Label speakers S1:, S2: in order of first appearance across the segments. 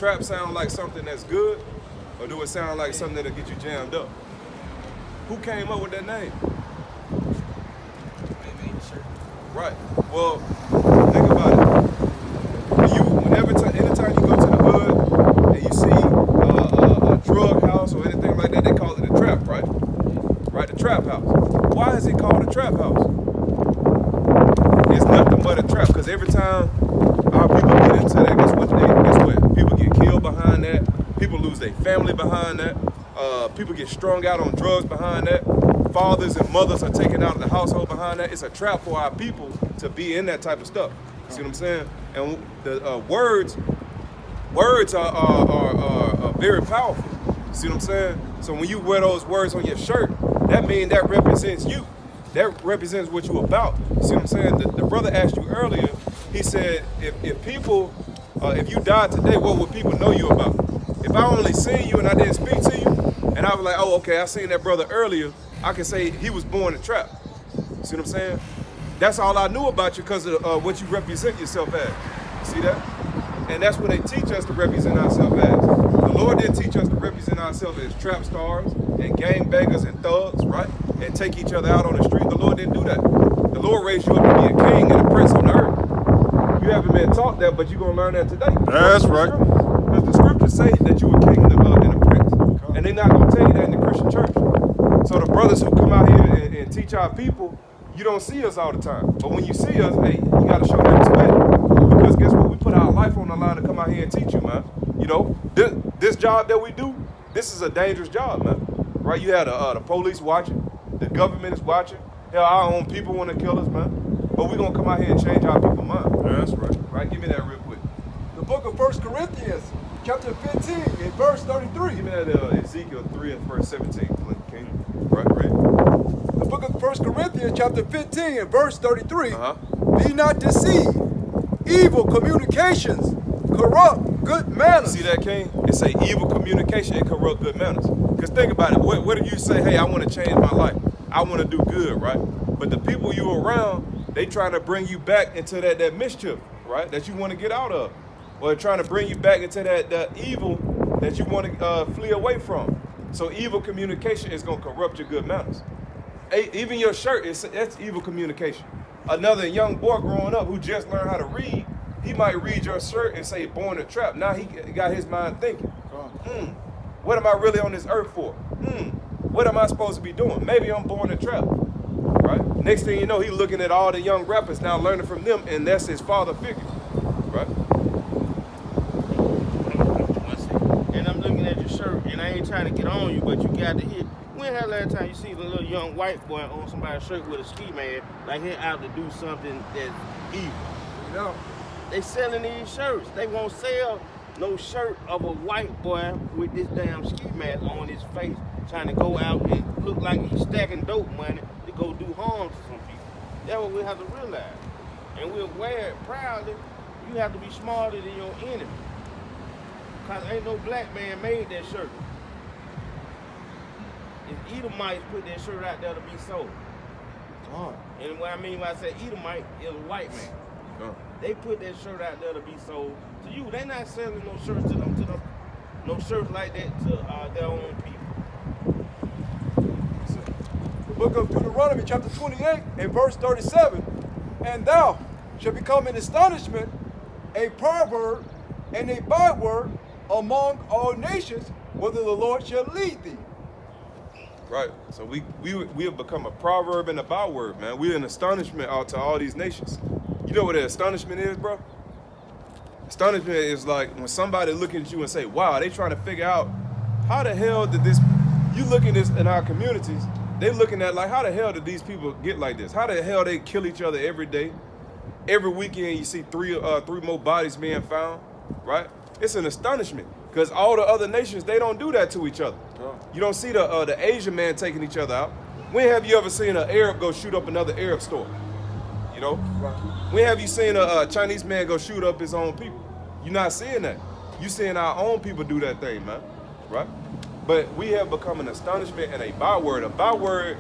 S1: trap sound like something that's good, or do it sound like something that'll get you jammed up? Who came up with that name? Right. Well, think about it. Anytime you go to the hood and you see a drug house or anything like that, they call it a trap, right? Right, the trap house. Why is it called a trap house? It's nothing but a trap, because every time our people get into that, guess what? People get killed behind that. People lose their family behind that. People get strung out on drugs behind that. Fathers and mothers are taken out of the household behind that. It's a trap for our people to be in that type of stuff. You see what I'm saying? And the words are very powerful. You see what I'm saying? So when you wear those words on your shirt, that means that represents you. That represents what you're about. You see what I'm saying? The brother asked you earlier, he said, if you died today, what would people know you about? If I only seen you and I didn't speak to you, and I was like, oh, okay, I seen that brother earlier, I can say he was born in trap. See what I'm saying? That's all I knew about you because of what you represent yourself as. See that? And that's what they teach us to represent ourselves as. The Lord didn't teach us to represent ourselves as trap stars and gangbangers and thugs, right? And take each other out on the street. The Lord didn't do that. The Lord raised you up to be a king and a prince on the earth. You haven't been taught that, but you're going to learn that today.
S2: That's right.
S1: Because the scriptures say that you're a king and a prince. And they're not going to tell you that in the Christian church. So the brothers who come out here and teach our people, you don't see us all the time. But when you see us, hey, you got to show them respect. Because guess what? We put our life on the line to come out here and teach you, man. You know, this job that we do, this is a dangerous job, man. Right? You have the police watching. The government is watching. Hell, our own people want to kill us, man. But we're going to come out here and change our people's mind.
S2: That's right.
S1: Right? Give me that real quick.
S3: The book of 1 Corinthians, chapter 15, and verse 33.
S1: Give me that Ezekiel 3 and verse 17, King. Right, read.
S3: The book of 1 Corinthians, chapter 15, and verse 33. Be not deceived. Evil communications corrupt good manners.
S1: See that, King? It say evil communication and corrupt good manners. Because think about it. What if you say, hey, I want to change my life. I want to do good, right? But the people you around, they trying to bring you back into that mischief, right? That you want to get out of. Or trying to bring you back into that evil that you want to flee away from. So evil communication is going to corrupt your good manners. Even your shirt, that's evil communication. Another young boy growing up who just learned how to read, he might read your shirt and say, born a trap. Now he got his mind thinking, what am I really on this earth for? What am I supposed to be doing? Maybe I'm born a trap, right? Next thing you know, he's looking at all the young rappers now, learning from them, and that's his father figure, right?
S4: And I'm looking at your shirt, and I ain't trying to get on you, but you got to hear. When the last time you see the little young white boy on somebody's shirt with a ski man, like he out to do something that's evil? You know, they selling these shirts. They won't sell no shirt of a white boy with this damn ski mask on his face, trying to go out and look like he's stacking dope money to go do harm to some people. That's what we have to realize. And we'll wear it proudly. You have to be smarter than your enemy. Because ain't no black man made that shirt. If Edomites put that shirt out there to be sold. And what I mean when I say Edomite is a white man. They put that shirt out there to be sold to you. They're not selling no shirts to them, no shirts like that to their own people.
S3: The book of Deuteronomy, chapter 28, and verse 37. And thou shalt become an astonishment, a proverb, and a byword among all nations, whether the Lord shall lead thee.
S1: Right. So we have become a proverb and a byword, man. We're an astonishment out to all these nations. You know what an astonishment is, bro? Astonishment is like when somebody looking at you and say, wow, they trying to figure out how the hell did this, you look at this in our communities, they looking at like, how the hell did these people get like this? How the hell they kill each other every day? Every weekend you see three more bodies being found, right? It's an astonishment because all the other nations, they don't do that to each other. You don't see the Asian man taking each other out. When have you ever seen an Arab go shoot up another Arab store? You know? Right. When have you seen a Chinese man go shoot up his own people? You're not seeing that. You're seeing our own people do that thing, man. Right? But we have become an astonishment and a byword. A byword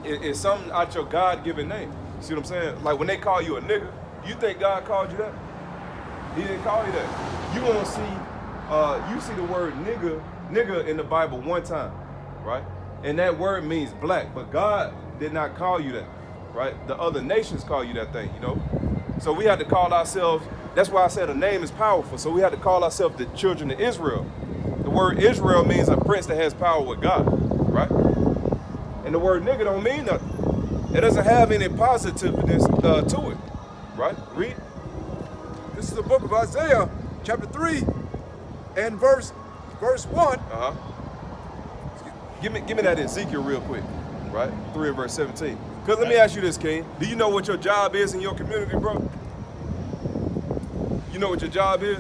S1: is something out your God-given name. See what I'm saying? Like when they call you a nigga, you think God called you that? He didn't call you that. You won't see You see the word nigga in the Bible one time, right? And that word means black, but God did not call you that, right? The other nations call you that thing, you know? So we had to call ourselves, that's why I said a name is powerful. So we had to call ourselves the children of Israel. The word Israel means a prince that has power with God, right? And the word nigga don't mean nothing. It doesn't have any positiveness to it, right? Read.
S3: This is the book of Isaiah, chapter 3, and verse 1.
S1: Give me that Ezekiel real quick, right? 3 and verse 17. Because let me ask you this, King. Do you know what your job is in your community, bro? You know what your job is?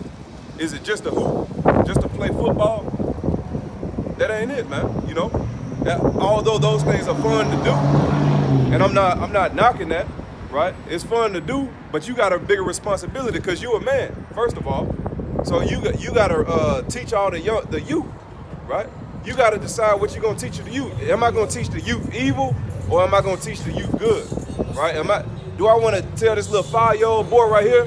S1: Is it just to hoop? Just to play football? That ain't it, man. You know? Although those things are fun to do, and I'm not knocking that, right? It's fun to do, but you got a bigger responsibility because you're a man, first of all. So you got to teach all the youth, right? You got to decide what you're going to teach the youth. Am I going to teach the youth evil, or am I going to teach the youth good, right? Do I want to tell this little 5-year-old boy right here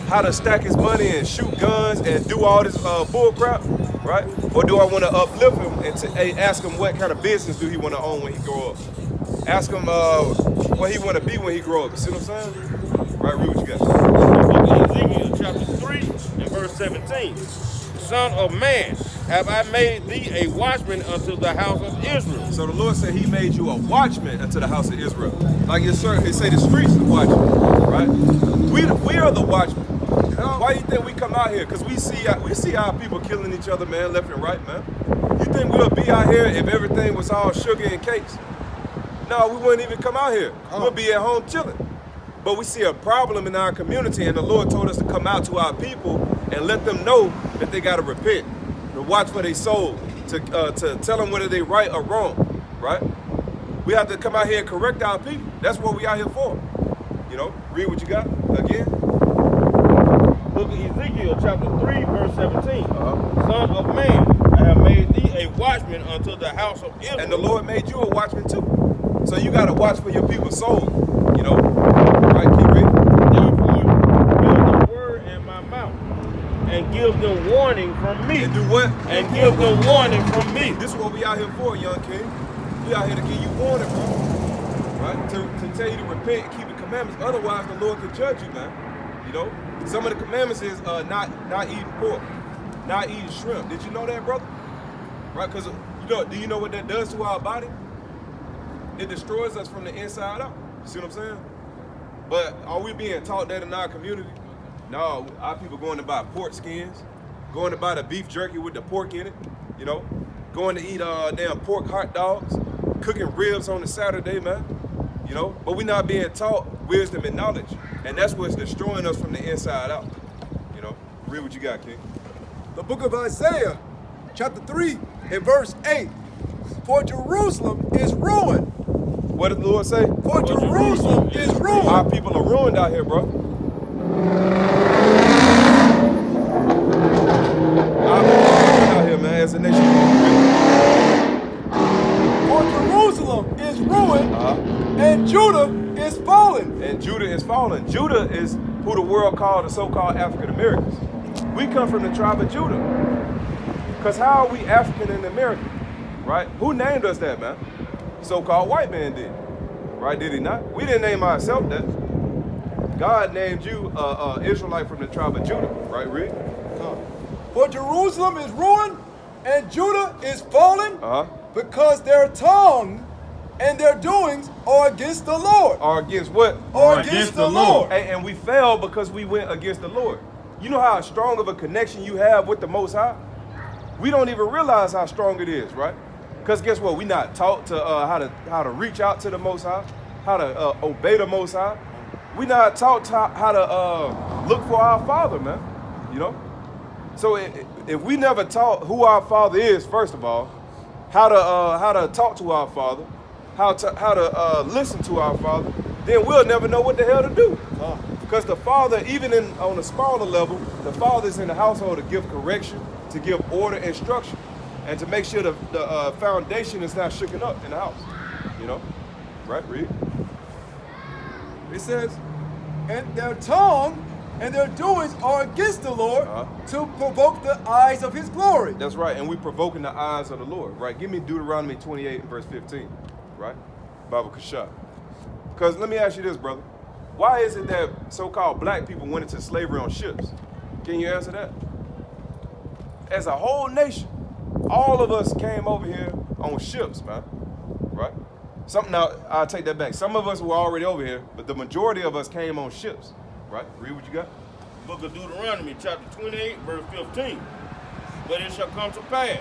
S1: how to stack his money and shoot guns and do all this bull crap, right? Or do I want to uplift him and ask him what kind of business do he want to own when he grow up? Ask him what he want to be when he grow up. You see what I'm saying? Right, read what you got.
S4: Ezekiel chapter 3 and verse 17. Son of man, have I made thee a watchman unto the house of Israel?
S1: So the Lord said he made you a watchman unto the house of Israel. Like it say the streets are watchmen, right? We are the watchmen. Why do you think we come out here? Because we see our people killing each other, man, left and right, man. You think we'll be out here if everything was all sugar and cakes? No, we wouldn't even come out here. We'll be at home chilling. But we see a problem in our community, and the Lord told us to come out to our people and let them know that they got to repent, to watch for their soul, to tell them whether they right or wrong, right? We have to come out here and correct our people. That's what we out here for. You know, read what you got again.
S4: Book of Ezekiel chapter 3 verse 17. Son of man, I have made thee a watchman unto the house of Israel.
S1: And the Lord made you a watchman too. So you got to watch for your people's soul, you know. Right, keep reading.
S4: Therefore, build the word in my mouth and give them warning from me.
S1: And do what?
S4: And give them warning from me.
S1: This is what we out here for, young king. We out here to give you warning, bro. Right? To tell you to repent and keep the commandments. Otherwise, the Lord can judge you, man. You know? Some of the commandments is not eating pork, not eating shrimp. Did you know that, brother? Right? Because do you know what that does to our body? It destroys us from the inside out. You see what I'm saying? But are we being taught that in our community? No, our people going to buy pork skins, going to buy the beef jerky with the pork in it, you know, going to eat damn pork hot dogs, cooking ribs on a Saturday, man, you know. But we're not being taught wisdom and knowledge, and that's what's destroying us from the inside out. You know, read what you got, King.
S3: The book of Isaiah, chapter 3, and verse 8. For Jerusalem is ruined.
S1: What did the Lord say?
S3: For Jerusalem is ruined.
S1: Our people are ruined out here, bro. Our people are ruined out here, man, as a nation.
S3: For Jerusalem is ruined, and Judah is fallen.
S1: And Judah is fallen. Judah is who the world called the so-called African Americans. We come from the tribe of Judah. Because how are we African and American? Right? Who named us that, man? So-called white man did. Right? Did he not? We didn't name ourselves that. God named you Israelite from the tribe of Judah. Right, Reed?
S3: For Jerusalem is ruined, and Judah is fallen,
S1: because
S3: their tongue and their doings are against the Lord.
S1: Are against what?
S3: Or against the Lord.
S1: And we fell because we went against the Lord. You know how strong of a connection you have with the Most High? We don't even realize how strong it is, right? Because guess what? We're not taught to how to reach out to the Most High, how to obey the Most High. We're not taught how to look for our Father, man. You know? So if we never taught who our Father is, first of all, how to talk to our Father, how to listen to our Father, then we'll never know what the hell to do. Because the Father, even on a smaller level, the Father is in the household to give correction, to give order and structure, and to make sure the foundation is not shaken up in the house. You know? Right, read.
S3: It says, and their tongue and their doings are against the Lord
S1: Uh-huh.
S3: to provoke the eyes of his glory.
S1: That's right, and we provoking the eyes of the Lord, right? Give me Deuteronomy 28 and verse 15, right? Bible Kashah. Because let me ask you this, brother. Why is it that so-called black people went into slavery on ships? Can you answer that? As a whole nation, all of us came over here on ships, man, right? Now, I'll take that back. Some of us were already over here, but the majority of us came on ships, right? Read what you got.
S4: Book of Deuteronomy, chapter 28, verse 15. But it shall come to pass,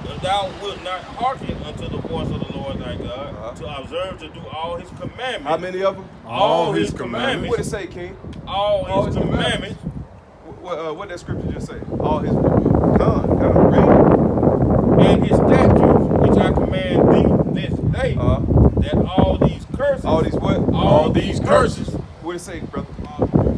S4: if thou wilt not hearken unto the voice of the Lord thy God, to observe to do all his commandments.
S1: How many of them?
S4: All his commandments.
S1: What did it say, King?
S4: All his commandments.
S1: What that scripture just say? All his God, read.
S4: And his statutes, which I command thee this day, that all these curses.
S1: All these what?
S4: All these curses.
S1: What did it say, brother?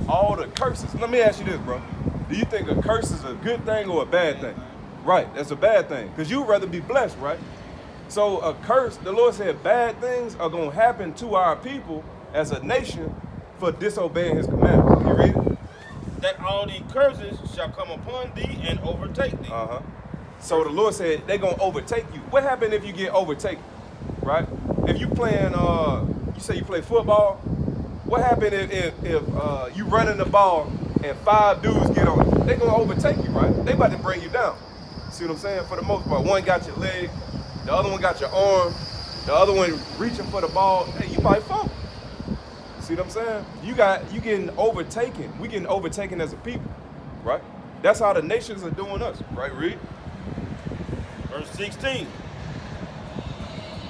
S1: All the curses. Let me ask you this, bro. Do you think a curse is a good thing or a bad thing? Right, that's a bad thing. Because you'd rather be blessed, right? So a curse, the Lord said bad things are going to happen to our people as a nation for disobeying his commandments. Can you read it?
S4: That all these curses shall come upon thee and overtake thee.
S1: So the Lord said they're going to overtake you. What happened if you get overtaken, right? If you playing, you say you play football, what happened if you running the ball and 5 dudes get on it? They're going to overtake you, right? They about to bring you down. See what I'm saying? For the most part, one got your leg, the other one got your arm, the other one reaching for the ball. Hey, you might fall. See what I'm saying? You getting overtaken. We getting overtaken as a people, right? That's how the nations are doing us, right? Read.
S4: Verse 16.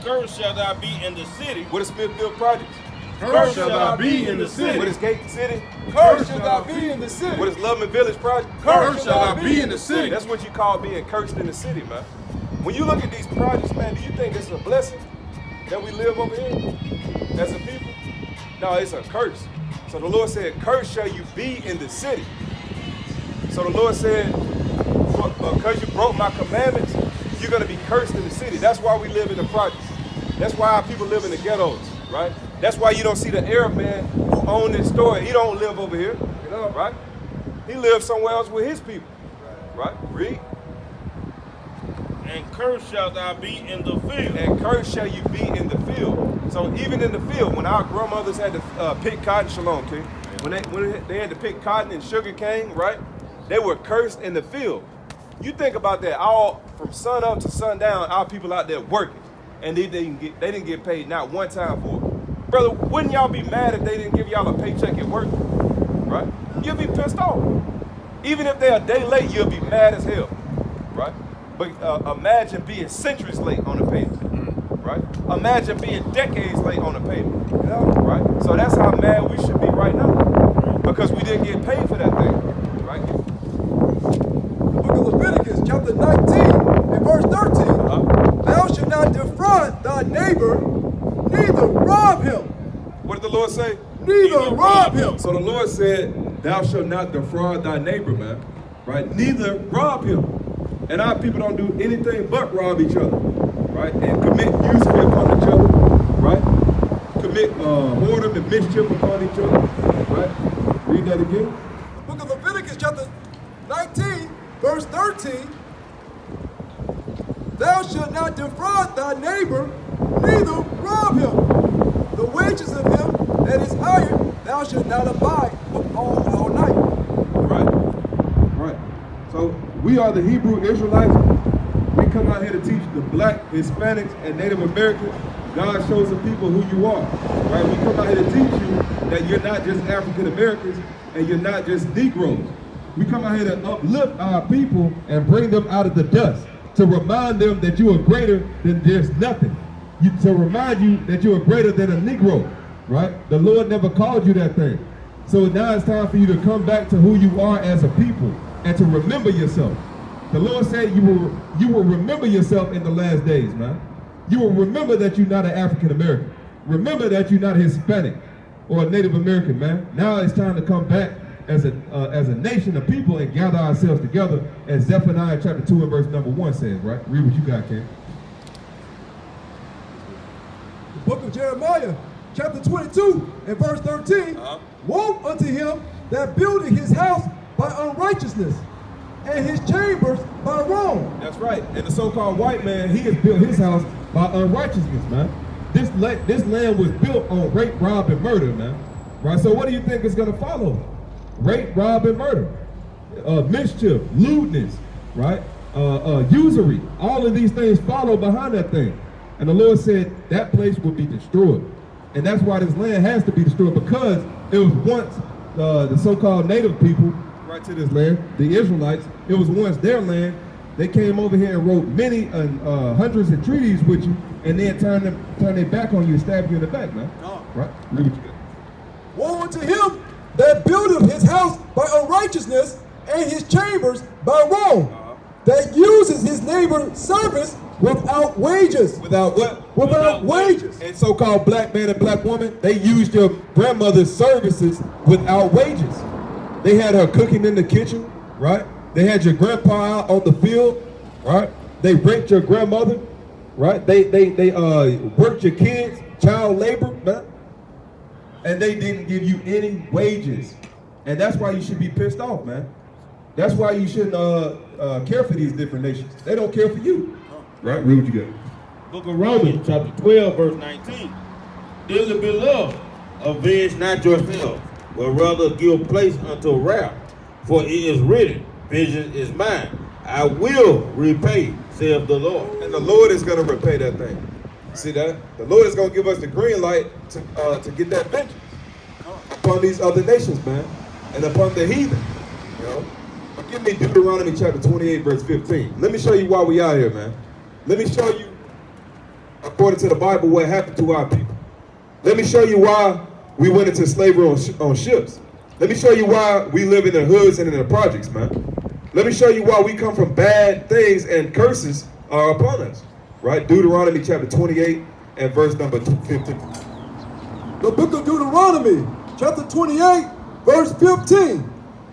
S4: Cursed shall thou be in the city.
S1: What is Smithfield Projects?
S4: Cursed shall thou be in the city.
S1: What is Gate City?
S3: Cursed shall thou be in the city.
S1: What is Loveman Village Project?
S3: Cursed shall thou be in the city.
S1: That's what you call being cursed in the city, man. When you look at these projects, man, do you think it's a blessing that we live over here as a people? No, it's a curse. So the Lord said, cursed shall you be in the city. So the Lord said, because you broke my commandments, you're going to be cursed in the city. That's why we live in the projects. That's why our people live in the ghettos, right? That's why you don't see the Arab man who owned this store. He don't live over here, right? He lives somewhere else with his people, right? Read.
S4: And cursed shall thou be in the field.
S1: And cursed shall you be in the field. So even in the field, when our grandmothers had to pick cotton, shalom, King, when they had to pick cotton and sugar cane, right? They were cursed in the field. You think about that, all from sun up to sundown, our people out there working, and they didn't get paid not one time for it. Brother, wouldn't y'all be mad if they didn't give y'all a paycheck at work, right? You'll be pissed off. Even if they're a day late, you'll be mad as hell, right? But imagine being centuries late on a payment, right? Imagine being decades late on a payment, right? So that's how mad we should be right now, because we didn't get paid for that thing, right?
S3: The book of Leviticus, chapter 19, and verse 13. Thou shalt not defraud thy neighbor, neither rob him.
S1: What did the Lord say?
S3: Neither rob him.
S1: So the Lord said, thou shalt not defraud thy neighbor, man, right? Neither rob him. And our people don't do anything but rob each other, right? And commit usury upon each other, right? Commit whoredom and mischief upon each other, right? Read that again.
S3: The book of Leviticus, chapter 19, verse 13. Thou shalt not defraud thy neighbor, neither rob him. The wages of him that is hired, thou shalt not abide all night.
S1: Right. So we are the Hebrew Israelites. We come out here to teach the black, Hispanics, and Native Americans, God's chosen people, who you are. Right? We come out here to teach you that you're not just African Americans and you're not just Negroes. We come out here to uplift our people and bring them out of the dust, to remind them that you are greater than just nothing. To remind you that you are greater than a Negro, right? The Lord never called you that thing. So now it's time for you to come back to who you are as a people and to remember yourself. The Lord said you will remember yourself in the last days, man. You will remember that you're not an African American. Remember that you're not a Hispanic or a Native American, man. Now it's time to come back as a nation of people and gather ourselves together, as Zephaniah chapter 2 and verse number 1 says, right? Read what you got, Ken.
S3: The book of Jeremiah, chapter 22 and verse 13. Woe unto him that builded his house by unrighteousness, and his chambers by wrong.
S1: That's right. And the so-called white man, he has built his house by unrighteousness, man. This land was built on rape, rob, and murder, man. Right? So what do you think is going to follow? Rape, rob, and murder. Mischief, lewdness, right? Usury. All of these things follow behind that thing. And the Lord said that place will be destroyed. And that's why this land has to be destroyed, because it was once the so-called native people right to this land, the Israelites, it was once their land. They came over here and wrote many hundreds of treaties with you, and then turn their back on you and stab you in the back, man. Right? Look what you got.
S3: Woe unto him that buildeth his house by unrighteousness, and his chambers by wrong, that uses his neighbor's service without wages.
S1: Without what?
S3: Without wages.
S1: And so-called black man and black woman, they used your grandmother's services without wages. They had her cooking in the kitchen, right? They had your grandpa out on the field, right? They raped your grandmother, right? They worked your kids, child labor, man. And they didn't give you any wages. And that's why you should be pissed off, man. That's why you shouldn't care for these different nations. They don't care for you. Right? Read what you got.
S4: Book of Romans, chapter 12, verse 19. Dearly beloved, avenge not yourselves, but rather give place unto wrath. For it is written, vengeance is mine. I will repay, saith the Lord.
S1: And the Lord is going to repay that thing. See that? The Lord is going to give us the green light to get that vengeance upon these other nations, man, and upon the heathen. You know? But give me Deuteronomy chapter 28, verse 15. Let me show you why we out here, man. Let me show you, according to the Bible, what happened to our people. Let me show you why we went into slavery on ships. Let me show you why we live in the hoods and in the projects, man. Let me show you why we come from bad things and curses are upon us. Right? Deuteronomy chapter 28 and verse number 15.
S3: The book of Deuteronomy, chapter 28, verse 15.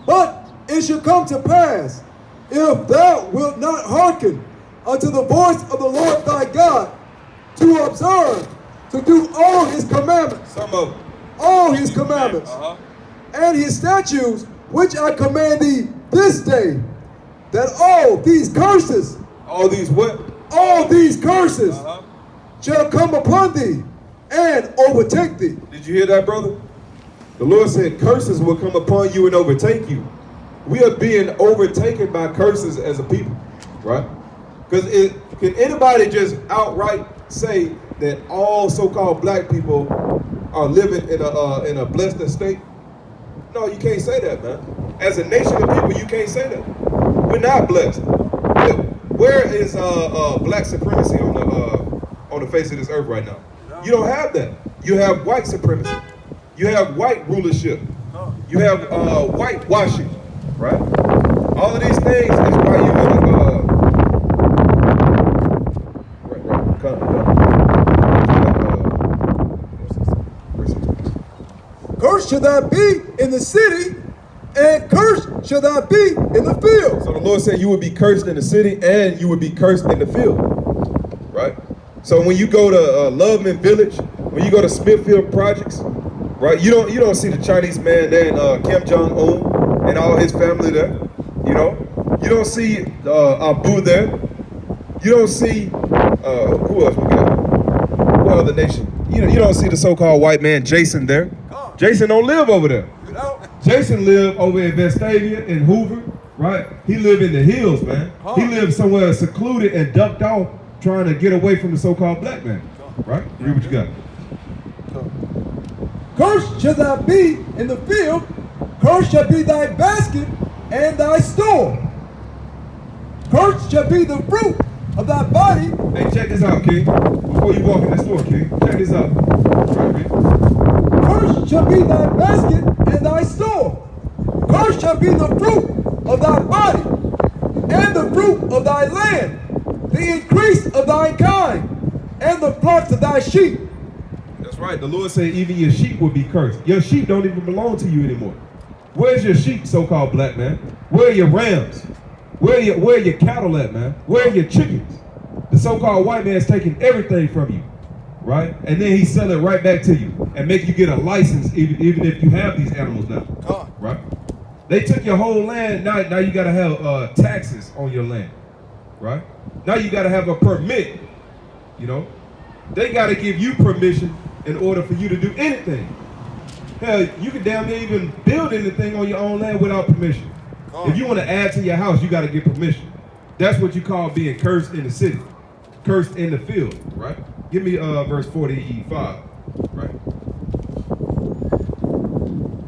S3: But it shall come to pass, if thou wilt not hearken unto the voice of the Lord thy God, to observe, to do all his commandments.
S1: Some of them.
S3: All his commandments. And his statutes, which I command thee this day, that all these curses.
S1: All these what?
S3: All these curses shall come upon thee and overtake thee.
S1: Did you hear that, brother? The Lord said curses will come upon you and overtake you. We are being overtaken by curses as a people, right? Because can anybody just outright say that all so-called black people are living in a blessed estate? No, you can't say that, man. As a nation of people, you can't say that. We're not blessed. Where is black supremacy on the face of this earth right now? You don't have that. You have white supremacy. You have white rulership. You have whitewashing, right? All of these things is why you're gonna
S3: Cursed shall thou be in the city, and cursed shall thou be in the field.
S1: So the Lord said you would be cursed in the city and you would be cursed in the field, right? So when you go to Loveman Village, when you go to Smithfield Projects, right? You don't see the Chinese man there in Kim Jong-un and all his family there, you know? You don't see Abu there. You don't see who else we got? What other nation? You don't see the so-called white man Jason there. Jason don't live over there. Jason lived over in Vestavia in Hoover, right? He lived in the hills, man. He lived somewhere secluded and ducked off, trying to get away from the so-called black man, right? Read what you got.
S3: Cursed shall thou be in the field, cursed shall be thy basket and thy store. Cursed shall be the fruit of thy body.
S1: Hey, check this out, King. Before you walk in the store, King, check this out.
S3: Cursed shall be thy basket and thy store. Cursed shall be the fruit of thy body, and the fruit of thy land, the increase of thy kind, and the flocks of thy sheep.
S1: That's right. The Lord said even your sheep will be cursed. Your sheep don't even belong to you anymore. Where's your sheep, so-called black man? Where are your rams? Where are your cattle at, man? Where are your chickens? The so-called white man's taking everything from you. right? And then he sell it right back to you and make you get a license even if you have these animals now, right? They took your whole land. Now you gotta have taxes on your land, right? Now you gotta have a permit. You know, they gotta give you permission in order for you to do anything. Hell, you can damn near even build anything on your own land without permission. If you want to add to your house, you gotta get permission. That's what you call being cursed in the city, cursed in the field, right? Give me verse 45, right?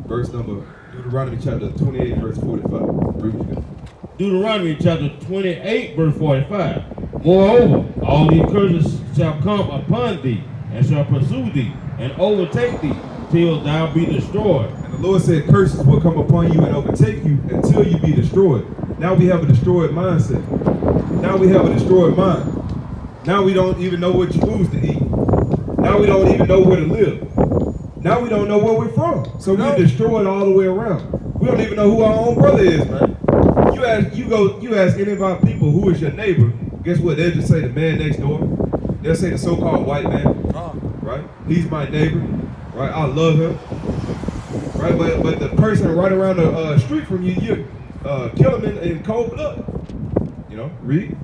S1: Verse number, Deuteronomy chapter 28, verse 45. Read what you got.
S2: Deuteronomy chapter 28, verse 45. Moreover, all these curses shall come upon thee, and shall pursue thee, and overtake thee, till thou be destroyed.
S1: And the Lord said curses will come upon you and overtake you until you be destroyed. Now we have a destroyed mindset. Now we have a destroyed mind. Now we don't even know which foods to eat. Now we don't even know where to live. Now we don't know where we're from. So we're destroyed all the way around. We don't even know who our own brother is, man. You ask any of our people who is your neighbor, guess what? They'll just say the man next door. They'll say the so-called white man, right? He's my neighbor, right? I love him, right? But the person right around the street from you, you kill him in cold blood. You know, read.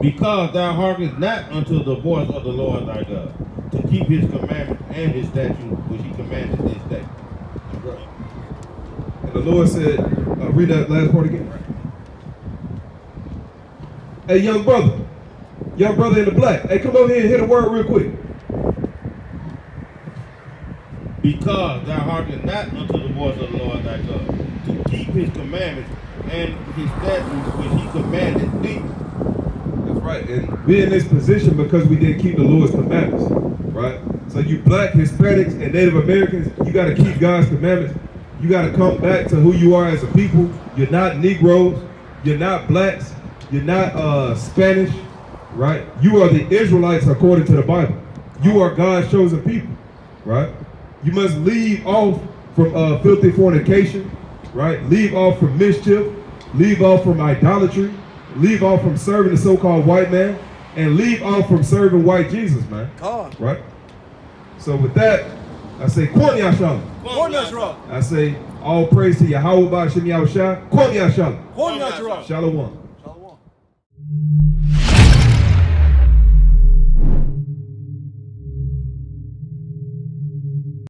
S2: Because thou hearkenest not unto the voice of the Lord thy God, to keep his commandments and his statutes, which he commanded this day.
S1: And the Lord said, read that last part again. Hey, young brother in the black. Hey, come over here and hit a word real quick.
S2: Because thou hearkenest not unto the voice of the Lord thy God, to keep his commandments and his statutes, which he commanded thee.
S1: That's right. And we're in this position because we didn't keep the Lord's commandments, right? So you black, Hispanics, and Native Americans, you got to keep God's commandments. You got to come back to who you are as a people. You're not Negroes. You're not blacks. You're not Spanish, right? You are the Israelites according to the Bible. You are God's chosen people, right? You must leave off from filthy fornication, right? Leave off from mischief. Leave off from idolatry. Leave off from serving the so-called white man. And leave off from serving white Jesus, man. Right? So with that, I say, Kwon Yashalom. I say, all praise to Yahweh Ba'Shem Yahushua. Kwon Yashalom.
S3: Kwon Yashalom.
S1: Shalom.